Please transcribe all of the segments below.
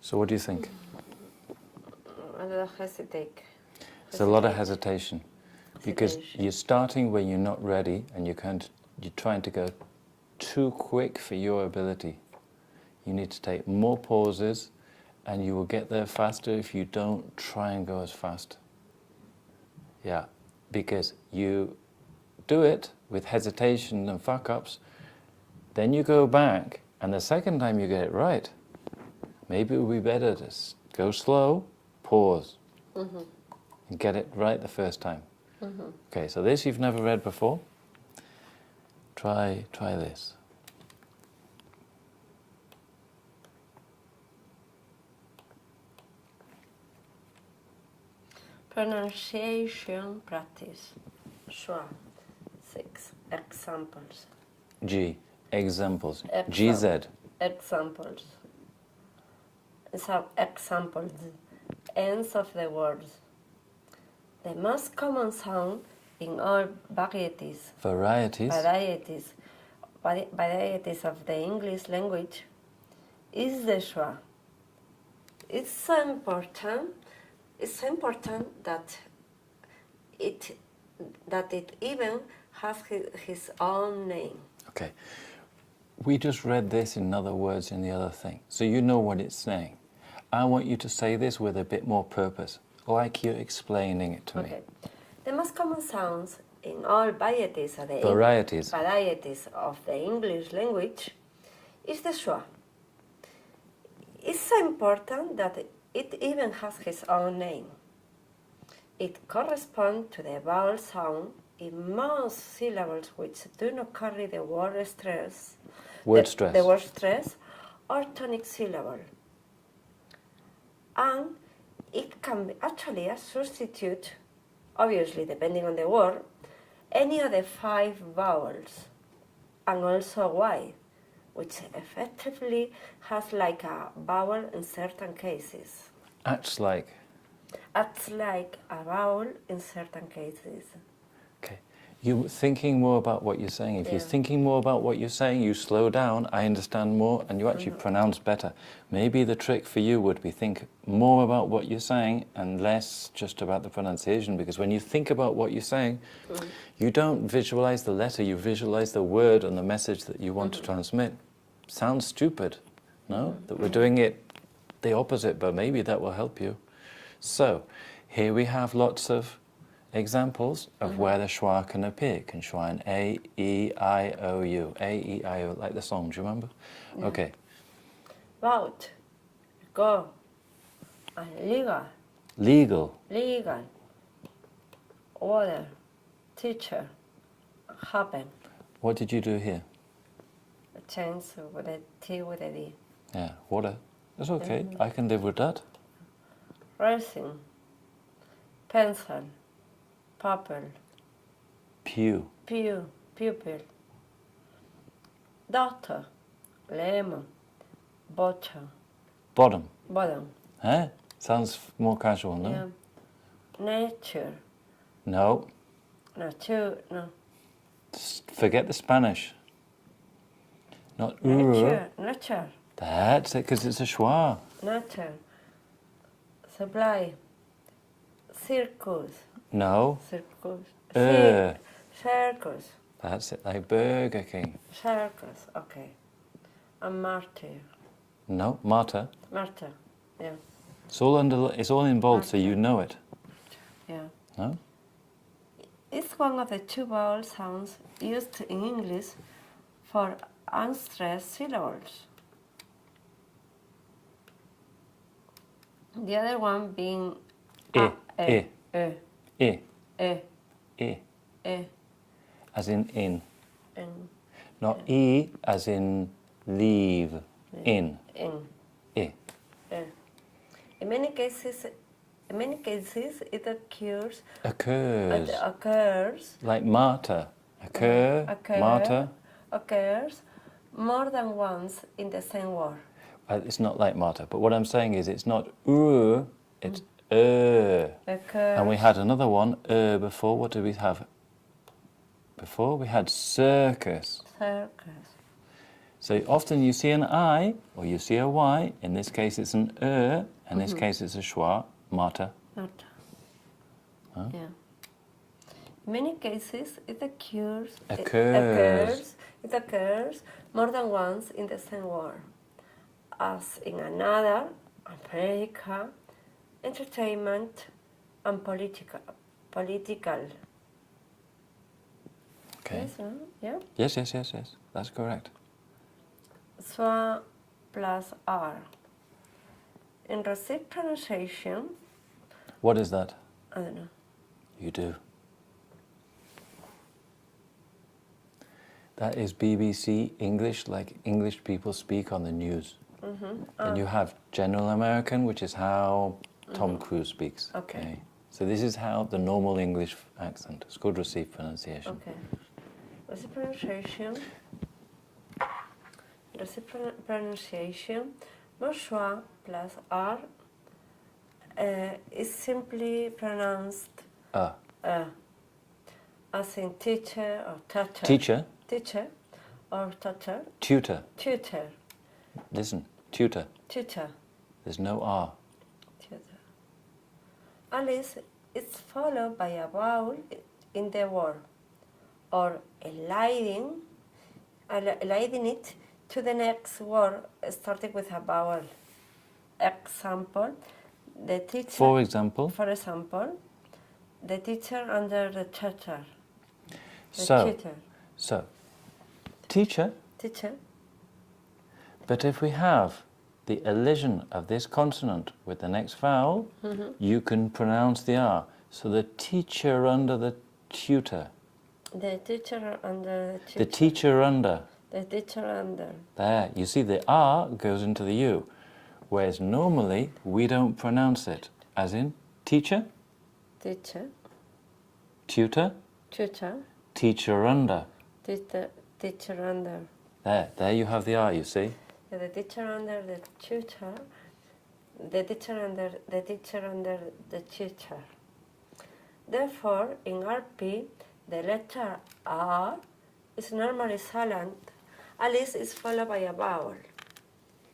So what do you think? A little hesitate. It's a lot of hesitation. Because you're starting when you're not ready and you're trying to go too quick for your ability. You need to take more pauses and you will get there faster if you don't try and go as fast. Yeah, because you do it with hesitation and fuck-ups, then you go back and the second time you get it right, maybe it would be better to go slow, pause, and get it right the first time. Okay, so this you've never read before. Try this. Pronunciation practice. Schwa. 6 examples. G. Examples. GZ. Examples. Some examples. Ends of the words. The most common sound in all varieties of the English language is the schwa. It's so important that it even has his own name. Okay. We just read this in other words in the other thing, so you know what it's saying. I want you to say this with a bit more purpose, like you're explaining it to me. The most common sounds in all varieties of the English language is the schwa. It's so important that it even has its own name. It corresponds to the vowel sound in most syllables which do not carry the word stress, the word stress or tonic syllable. And it can be actually a substitute, obviously depending on the word, any of the 5 vowels, and also Y, which effectively has like a vowel in certain cases. Acts like A vowel in certain cases. Okay. You're thinking more about what you're saying. If you're thinking more about what you're saying, you slow down, I understand more, and you actually pronounce better. Maybe the trick for you would be think more about what you're saying and less just about the pronunciation, because when you think about what you're saying, you don't visualize the letter, you visualize the word and the message that you want to transmit. Sounds stupid, no? That we're doing it the opposite, but maybe that will help you. So, here we have lots of examples of where the schwa can appear. It can schwa in A, E, I, O, U. A, E, I, O, like the song, do you remember? Yeah. Okay. Vote, go, and legal. Legal. Legal. Order, teacher, happen. What did you do here? Change with a T with a D. Yeah, water. That's okay, I can live with that. Racing, pencil, pupil. Pupil. Doctor, lemon, bottom. Eh? Sounds more casual, no? Yeah. Nature. No. Nature, no. Forget the Spanish. Not Nature. That's it, because it's a schwa. Nature. Supply. Circus. No. Circus. Circus. That's it, like Burger King. Circus, okay. And martyr. No, martyr. Martyr, yeah. It's all in bold, so you know it. Yeah. No? It's one of the 2 vowel sounds used in English for unstressed syllables. The other one being E. As in. Not E as in leave. In. E. In many cases, it occurs. Like martyr. Martyr. Occurs more than once in the same word. It's not like martyr, but what I'm saying is it's not it's Occurs. And we had another one before. What did we have before? We had circus. So often you see an I or you see a Y. In this case, it's an In this case, it's a schwa, mata. Not. Huh? Yeah. In many cases, it occurs. Occurs. It occurs more than once in the same word, as in another, America, entertainment, and political. Okay. Yes, no? Yeah. Yes, yes, yes, yes. That's correct. Schwa plus R. In received pronunciation, What is that? I don't know. You do. That is BBC English, like English people speak on the news. Then you have General American, which is how Tom Cruise speaks. Okay. So this is how the normal English accent. It's called received pronunciation. Okay. Received pronunciation. Pronunciation. More schwa plus R is simply pronounced as in teacher or tutor. Teacher. Teacher or tutor. Tutor. Tutor. Listen, tutor. Tutor. There's no R. Tutor. Alice is followed by a vowel in the word, or eliding it to the next word starting with a vowel. Example, the teacher. For example. For example, the teacher under the tutor. The tutor. So, teacher. Teacher. But if we have the elision of this consonant with the next vowel, you can pronounce the R. So the teacher under the tutor. The teacher under the tutor. The teacher under. The teacher under. There, you see the R goes into the U, whereas normally we don't pronounce it, as in teacher, Teacher. tutor, Tutor. teacher under. Teacher under. There you have the R, you see. The teacher under the tutor. The teacher under the teacher under the tutor. Therefore, in RP, the letter R is normally silent. Alice is followed by a vowel.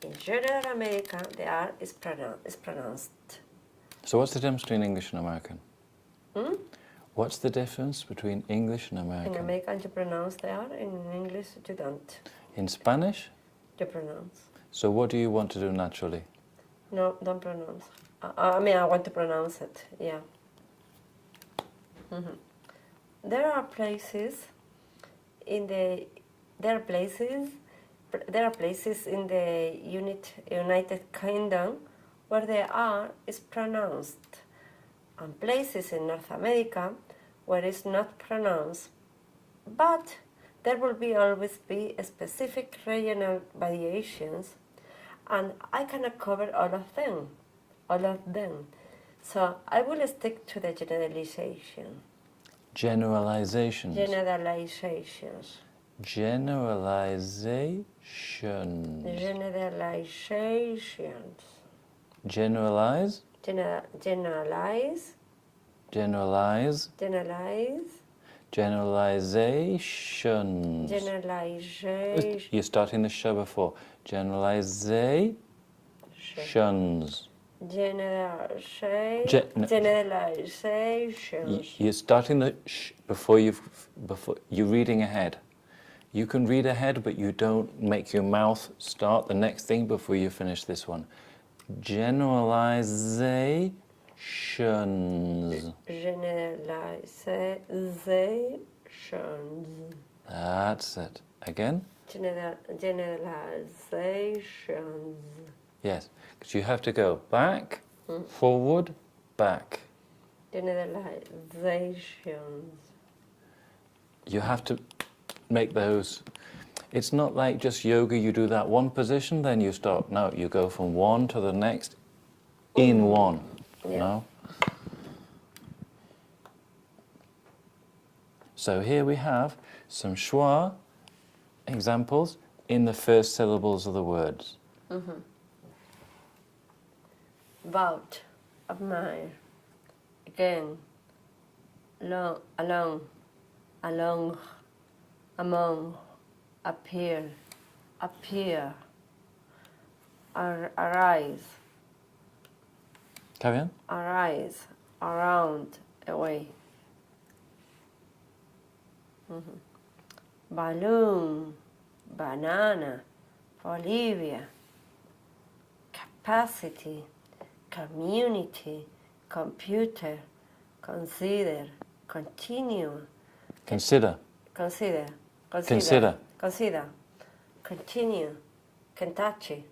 In General America, the R is pronounced. So what's the difference between English and American? Hmm? What's the difference between English and American? In American, you pronounce the R. In English, you don't. In Spanish? You pronounce. So what do you want to do naturally? No, don't pronounce. I mean, I want to pronounce it. Yeah. There are places in the United Kingdom where the R is pronounced, and places in North America where it's not pronounced. But there will always be specific regional variations, and I cannot cover all of them. So I will stick to the generalization. Generalizations. Generalizations. Generalizations. Generalizations. Generalize. Generalize. Generalize. Generalize. Generalizations. Generalization. You're starting the show before. Generalizations. Generalizations. You're starting the before you're reading ahead. You can read ahead, but you don't make your mouth start the next thing before you finish this one. Generalizations. Generalizations. That's it. Again? Generalizations. Yes, because you have to go back, forward, back. Generalizations. You have to make those. It's not like just yoga, you do that one position, then you stop. No, you go from one to the next in one. Yeah. No? So here we have some schwa examples in the first syllables of the words. About, admire, again, along, along, among, appear, appear, arise, Carry on. arise, around, away. Balloon, banana, Bolivia, capacity, community, computer, consider, continue, Consider. consider, Consider. consider, continue, Kentucky,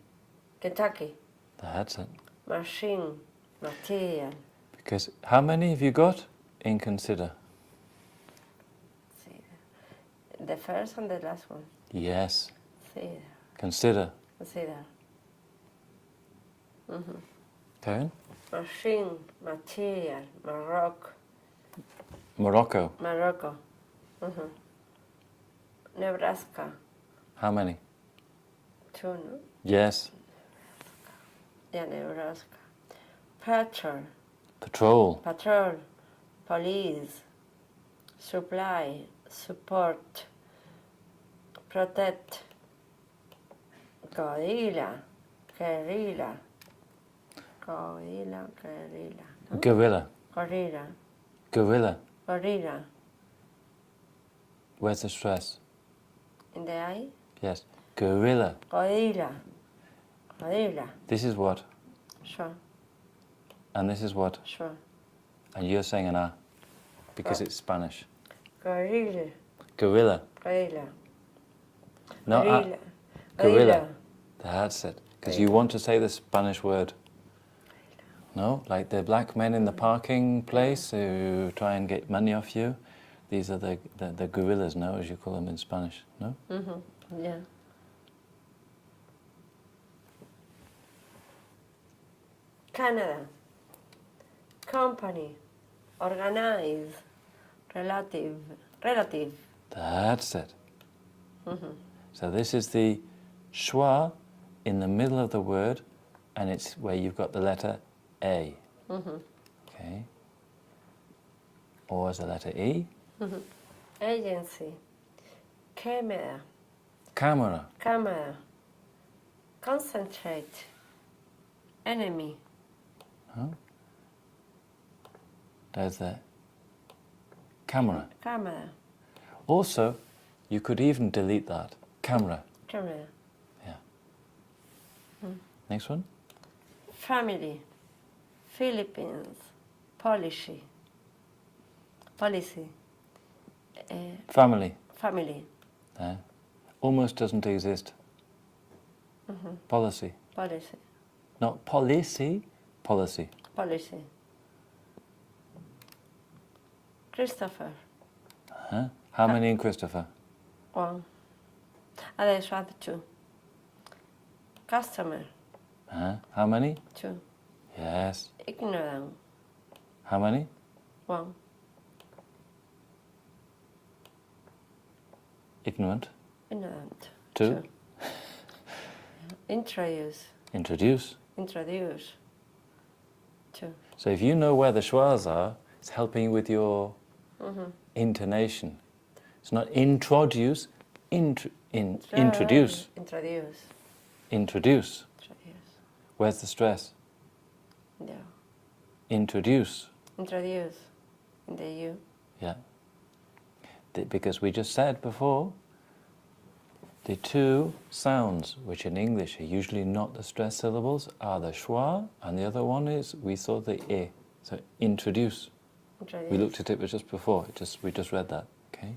That's it. machine, material. Because how many have you got in consider? The first and the last one. Yes. Consider, Consider. consider. Carry on. Machine, material, Morocco. Morocco. Nebraska, How many? 2, no? Yes. Yeah, Nebraska. Patrol, Patrol. police, supply, support, protect, guerrilla, no? Gorilla. Gorilla, Where's the stress? in the eye, Yes. Gorilla. gorilla, This is what? sure, And this is what? sure, And you're saying an A because it's Spanish. gorilla, Gorilla. No, gorilla, gorilla. That's it. Because you want to say the Spanish word. No? Like the black men in the parking place who try and get money off you. These are the gorillas, no? As you call them in Spanish, no? yeah. Canada, company, organize, relative. That's it. So this is the schwa in the middle of the word, and it's where you've got the letter A. Okay. Or as a letter E. Agency, camera, Camera. concentrate, enemy, There's the camera. camera, Also, you could even delete that. Camera. camera, Next one. family, Philippines, policy, Family. family, Almost doesn't exist. Policy. policy, Not policy, policy. policy. Christopher, How many in Christopher? 1. Adesso add 2. Customer, How many? 2. Yes. Ignorant, How many? 1. Ignorant. Ignorant, 2. Introduce, Introduce. 2. So if you know where the schwas are, it's helping with your intonation. It's not introduce, introduce. Introduce. Where's the stress? Yeah. Introduce. Introduce, in the U. Yeah. Because we just said before, the two sounds, which in English are usually not the stress syllables, are the schwa, and the other one is, we saw the e. So introduce. Introduce. We looked at it just before. We just read that. Okay.